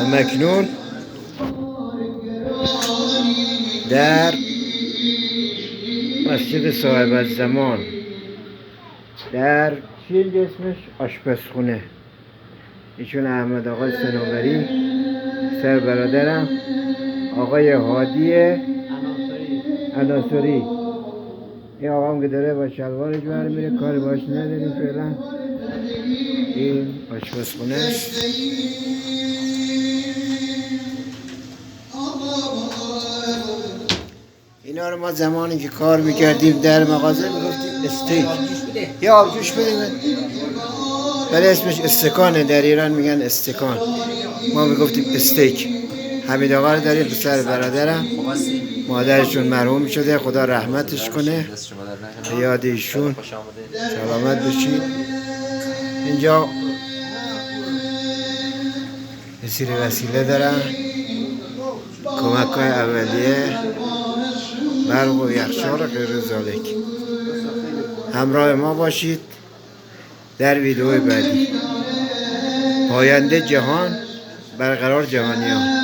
همکنون در مسجد صاحب الزمان در چی اینجا اسمش؟ آشپزخونه. ایشون احمد آقای صنوبری، سر برادرم آقای هادی عناصری. این آقام که داره با شلوارش برمیره، کاری باش نداریم فعلا. این آشپزخونه است. اینا رو ما زمانی که کار میکردیم در مغازه میگفتیم استیک. یا آبجوش بدیم، ولی اسمش استکانه، در ایران میگن استکان، ما میگفتیم استیک. حمید آقا رو داریم، پسر برادرم، مادرشون مرحوم شده، خدا رحمتش کنه، به یاد ایشون سلامت بشید. اینجا مسیر وسیله دارن، کمک های اولیه، برق و یخچال و غیر ذالک. همراه ما باشید در ویدئوی بعدی. پاینده جهان برقرار جهانیان.